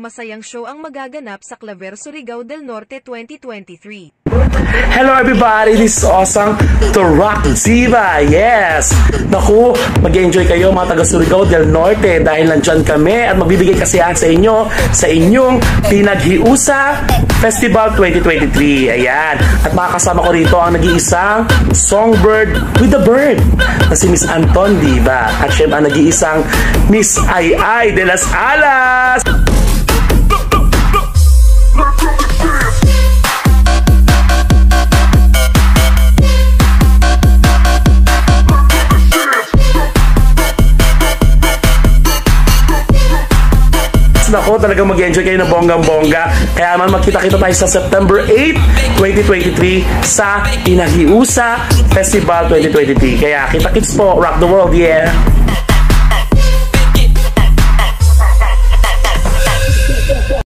Masayang show ang magaganap sa Claver, Surigao del Norte 2023. Hello everybody, this is Osang The Rock Diva. Yes! Naku, mag-enjoy kayo mga taga Surigao del Norte dahil nandyan kami at magbibigay kasiyahan sa inyo sa inyong Pinaghiusa Festival 2023. Ayan. At makakasama ko rito ang nag-iisang songbird with the bird na si Miss Anton Diva. At syempre ang nag-iisang Miss Ai Ai de las Alas. Nako, talagang mag-enjoy kayo na bonggang-bongga. Kaya man magkita-kita tayo sa September 8, 2023 sa Pinaghiusa Festival 2023. Kaya kita-kits po, rock the world, yeah!